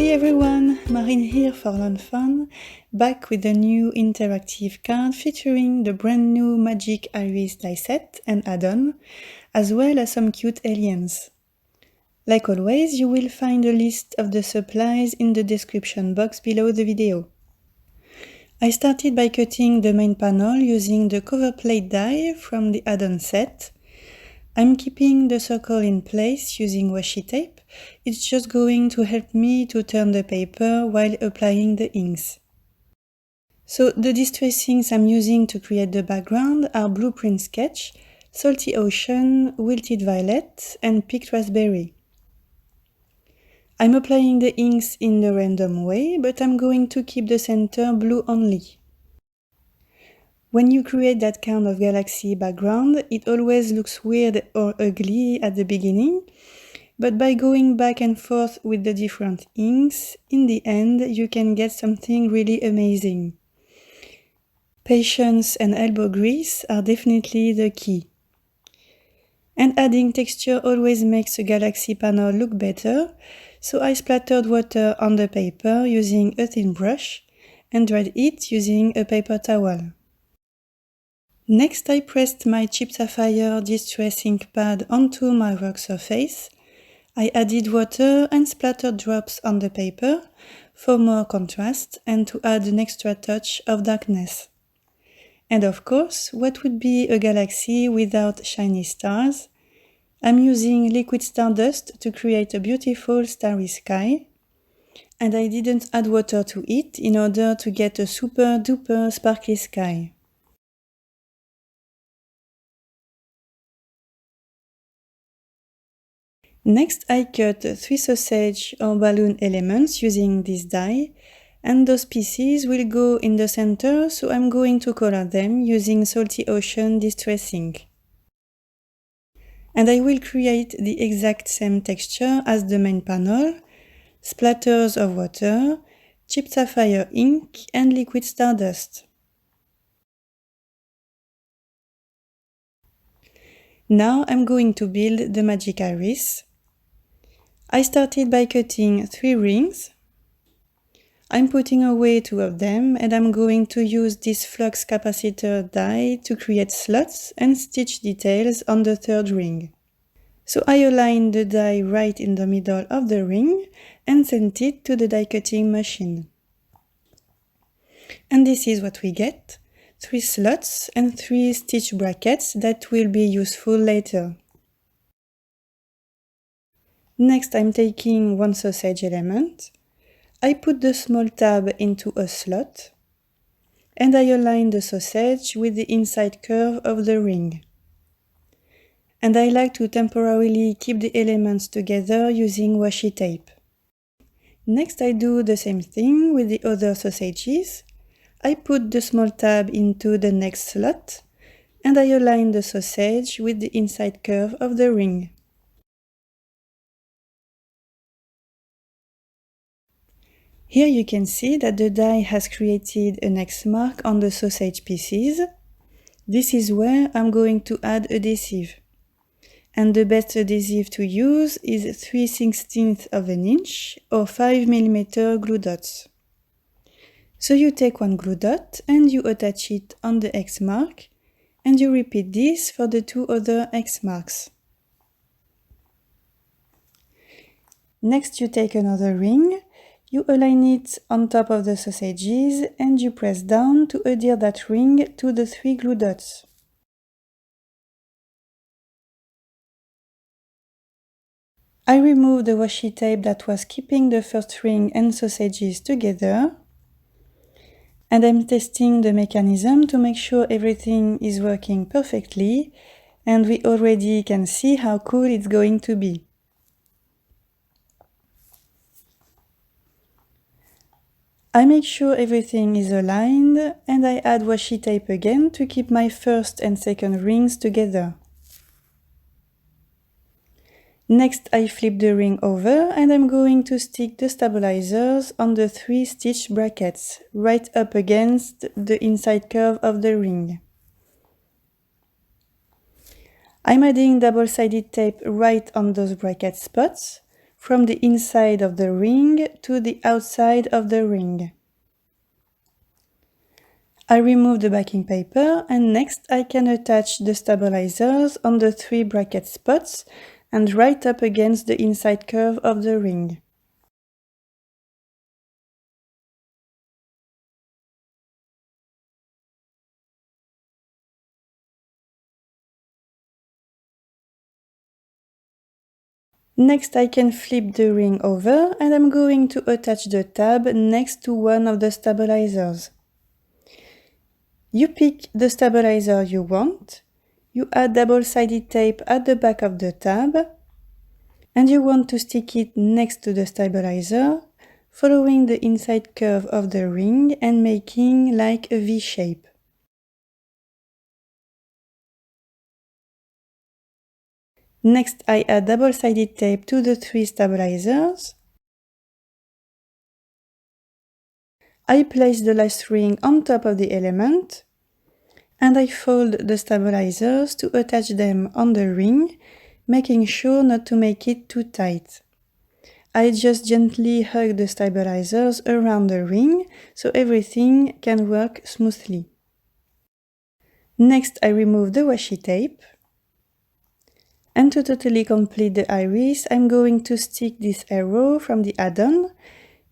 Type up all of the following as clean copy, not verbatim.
Hey everyone, Marine here for Learn Fun, back with a new interactive card featuring the brand new Magic Iris die set and add-on, as well as some cute aliens. Like always, you will find a list of the supplies in the description box below the video. I started by cutting the main panel using the cover plate die from the add-on set. I'm keeping the circle in place using washi tape. It's just going to help me to turn the paper while applying the inks. So the distressings I'm using to create the background are Blueprint Sketch, Salty Ocean, Wilted Violet, and Picked Raspberry. I'm applying the inks in the random way, but I'm going to keep the center blue only. When you create that kind of galaxy background, it always looks weird or ugly at the beginning, but by going back and forth with the different inks, in the end you can get something really amazing. Patience and elbow grease are definitely the key. And adding texture always makes a galaxy panel look better, so I splattered water on the paper using a thin brush and dried it using a paper towel. Next, I pressed my Chipped Sapphire Distress ink pad onto my work surface. I added water and splattered drops on the paper for more contrast and to add an extra touch of darkness. And of course, what would be a galaxy without shiny stars? I'm using liquid stardust to create a beautiful starry sky. And I didn't add water to it in order to get a super duper sparkly sky. Next, I cut 3 sausage or balloon elements using this die, and those pieces will go in the center, so I'm going to color them using Salty Ocean Distress ink. And I will create the exact same texture as the main panel, splatters of water, Chipped Sapphire ink, and liquid stardust. Now I'm going to build the Magic Iris. I started by cutting 3 rings. I'm putting away 2 of them and I'm going to use this flux capacitor die to create slots and stitch details on the 3rd ring. So I align the die right in the middle of the ring and sent it to the die cutting machine. And this is what we get: 3 slots and 3 stitch brackets that will be useful later. Next, I'm taking 1 sausage element. I put the small tab into a slot, and I align the sausage with the inside curve of the ring. And I like to temporarily keep the elements together using washi tape. Next, I do the same thing with the other sausages. I put the small tab into the next slot, and I align the sausage with the inside curve of the ring. Here you can see that the die has created an X mark on the sausage pieces. This is where I'm going to add adhesive. And the best adhesive to use is 3/16 of an inch or 5 mm glue dots. So you take 1 glue dot and you attach it on the X mark, and you repeat this for the 2 other X marks. Next, you take another ring. You align it on top of the sausages and you press down to adhere that ring to the 3 glue dots. I remove the washi tape that was keeping the first ring and sausages together. And I'm testing the mechanism to make sure everything is working perfectly, and we already can see how cool it's going to be. I make sure everything is aligned, and I add washi tape again to keep my first and second rings together. Next, I flip the ring over and I'm going to stick the stabilizers on the 3 stitch brackets, right up against the inside curve of the ring. I'm adding double-sided tape right on those bracket spots from the inside of the ring to the outside of the ring. I remove the backing paper, and next I can attach the stabilizers on the 3 bracket spots and right up against the inside curve of the ring. Next I can flip the ring over, and I'm going to attach the tab next to one of the stabilizers. You pick the stabilizer you want, you add double-sided tape at the back of the tab, and you want to stick it next to the stabilizer, following the inside curve of the ring and making like a V shape. Next, I add double-sided tape to the 3 stabilizers. I place the last ring on top of the element, and I fold the stabilizers to attach them on the ring, making sure not to make it too tight. I just gently hug the stabilizers around the ring so everything can work smoothly. Next, I remove the washi tape. And to totally complete the iris, I'm going to stick this arrow from the add-on.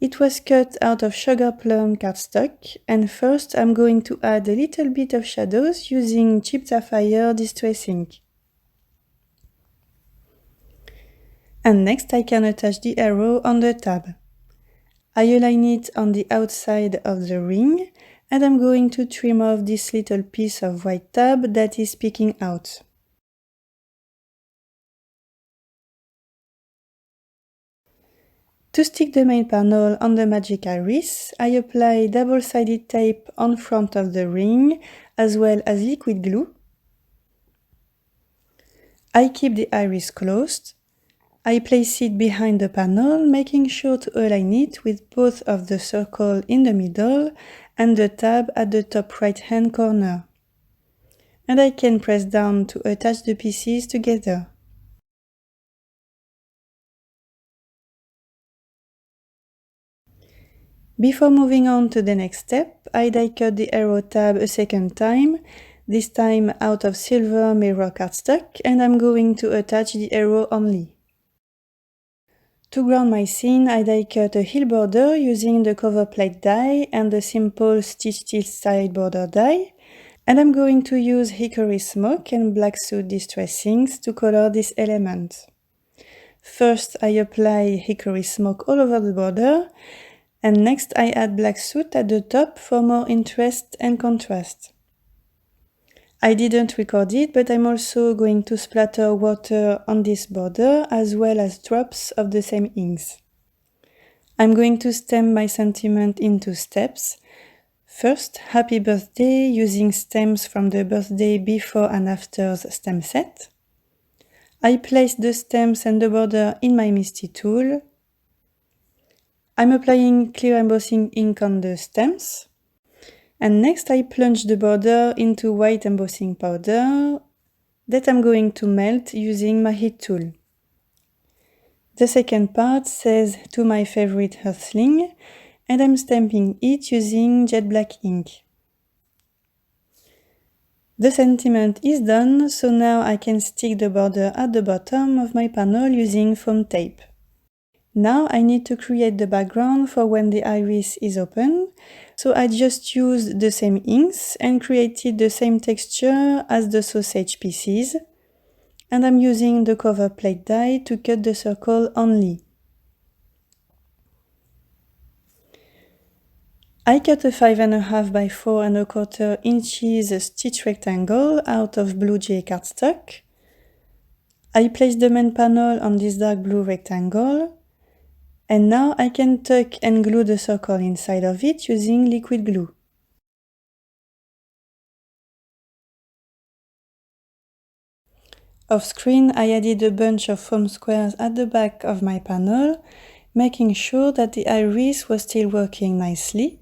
It was cut out of Sugar Plum cardstock, and first I'm going to add a little bit of shadows using Chipped Sapphire Distress ink. And next I can attach the arrow on the tab. I align it on the outside of the ring, and I'm going to trim off this little piece of white tab that is peeking out. To stick the main panel on the magic iris, I apply double-sided tape on front of the ring, as well as liquid glue. I keep the iris closed. I place it behind the panel, making sure to align it with both of the circle in the middle and the tab at the top right-hand corner. And I can press down to attach the pieces together. Before moving on to the next step, I die cut the arrow tab a second time, this time out of silver mirror cardstock, and I'm going to attach the arrow only. To ground my scene, I die cut a heel border using the cover plate die and the simple stitch steel side border die, and I'm going to use Hickory Smoke and Black Soot Distress inks to color this element. First, I apply Hickory Smoke all over the border, and next I add Black Soot at the top for more interest and contrast. I didn't record it, but I'm also going to splatter water on this border as well as drops of the same inks. I'm going to stem my sentiment in 2 steps. First, Happy Birthday using stems from the Birthday Before and Afters stem set. I place the stems and the border in my Misty tool. I'm applying clear embossing ink on the stems. And next I plunge the border into white embossing powder that I'm going to melt using my heat tool. The second part says To My Favorite Earthling, and I'm stamping it using jet black ink. The sentiment is done, so now I can stick the border at the bottom of my panel using foam tape. Now I need to create the background for when the iris is open, so I just used the same inks and created the same texture as the sausage pieces, and I'm using the cover plate die to cut the circle only. I cut a 5.5 by 4.25 inches stitch rectangle out of Blue Jay cardstock. I place the main panel on this dark blue rectangle, and now I can tuck and glue the circle inside of it using liquid glue. Off screen, I added a bunch of foam squares at the back of my panel, making sure that the iris was still working nicely.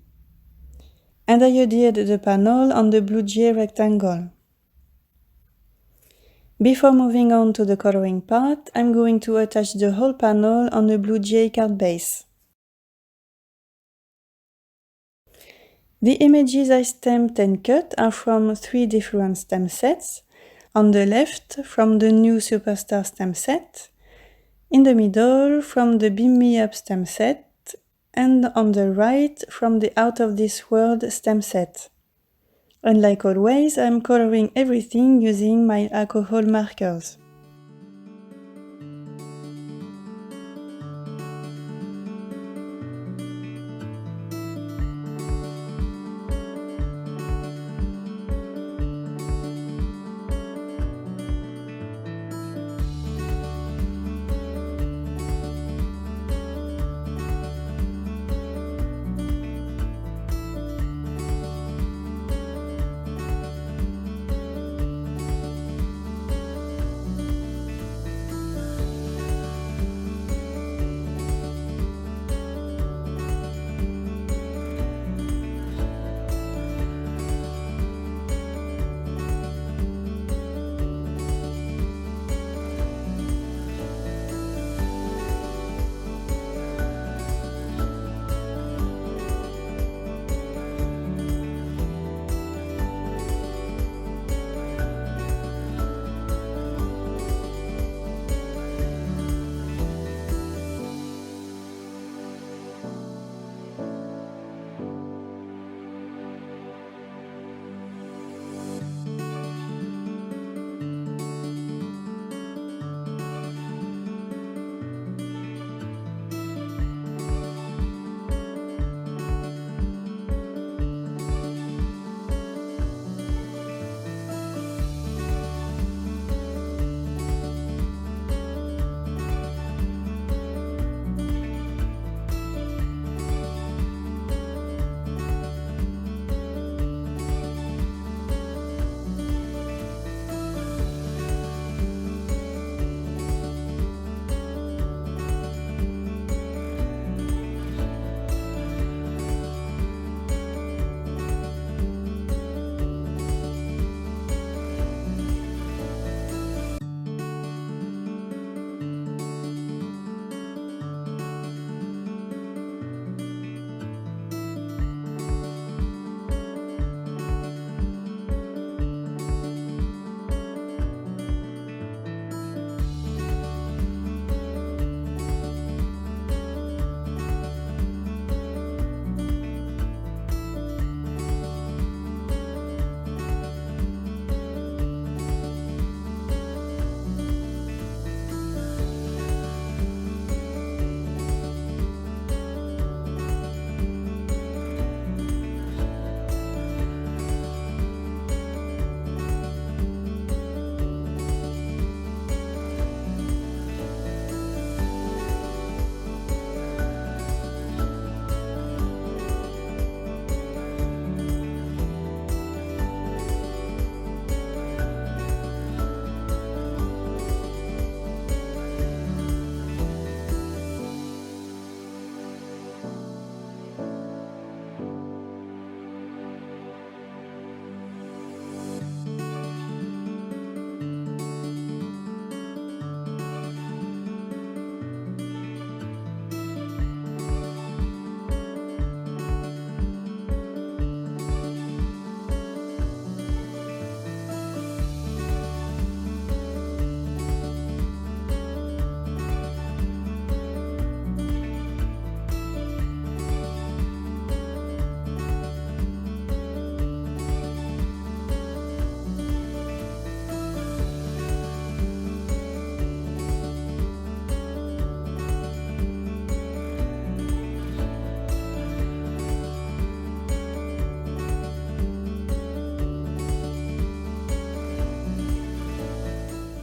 And I adhered the panel on the Blue Jay rectangle. Before moving on to the coloring part, I'm going to attach the whole panel on a blue GA card base. The images I stamped and cut are from 3 different stamp sets. On the left, from the new Superstar stamp set, in the middle, from the Beam Me Up stamp set, and on the right, from the Out of This World stamp set. And like always, I'm coloring everything using my alcohol markers.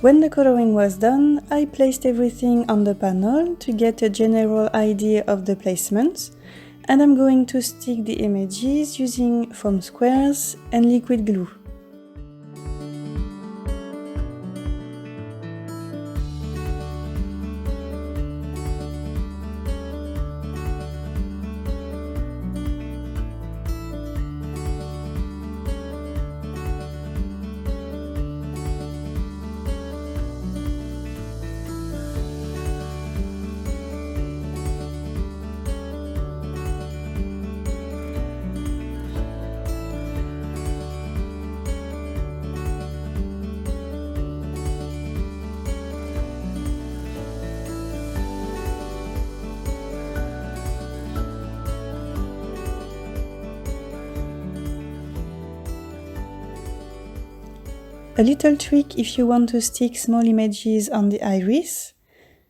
When the coloring was done, I placed everything on the panel to get a general idea of the placements, and I'm going to stick the images using foam squares and liquid glue. A little trick if you want to stick small images on the iris.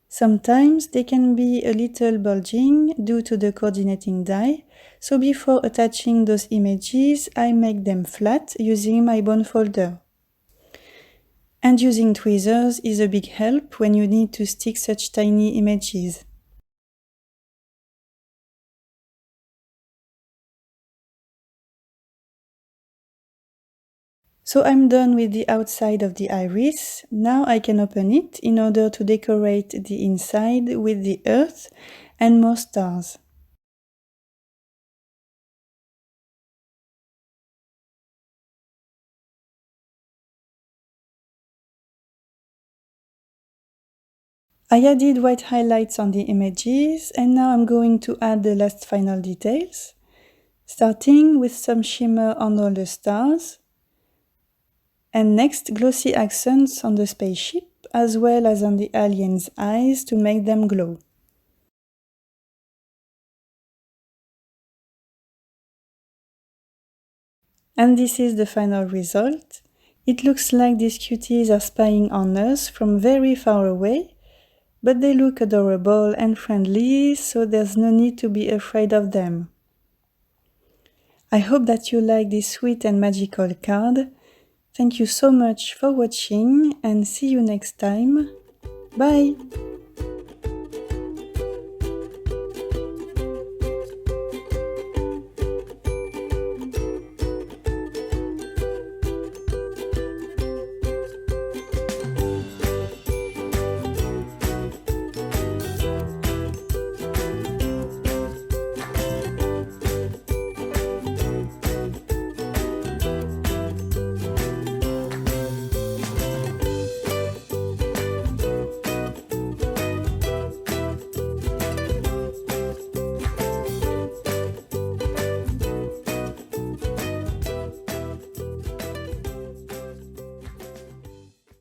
Sometimes they can be a little bulging due to the coordinating die, so before attaching those images, I make them flat using my bone folder. And using tweezers is a big help when you need to stick such tiny images. So I'm done with the outside of the iris. Now I can open it in order to decorate the inside with the earth and more stars. I added white highlights on the images, and now I'm going to add the last final details, starting with some shimmer on all the stars, and next glossy accents on the spaceship as well as on the aliens' eyes to make them glow. And this is the final result. It looks like these cuties are spying on us from very far away, but they look adorable and friendly, so there's no need to be afraid of them. I hope that you like this sweet and magical card. Thank you so much for watching and see you next time. Bye!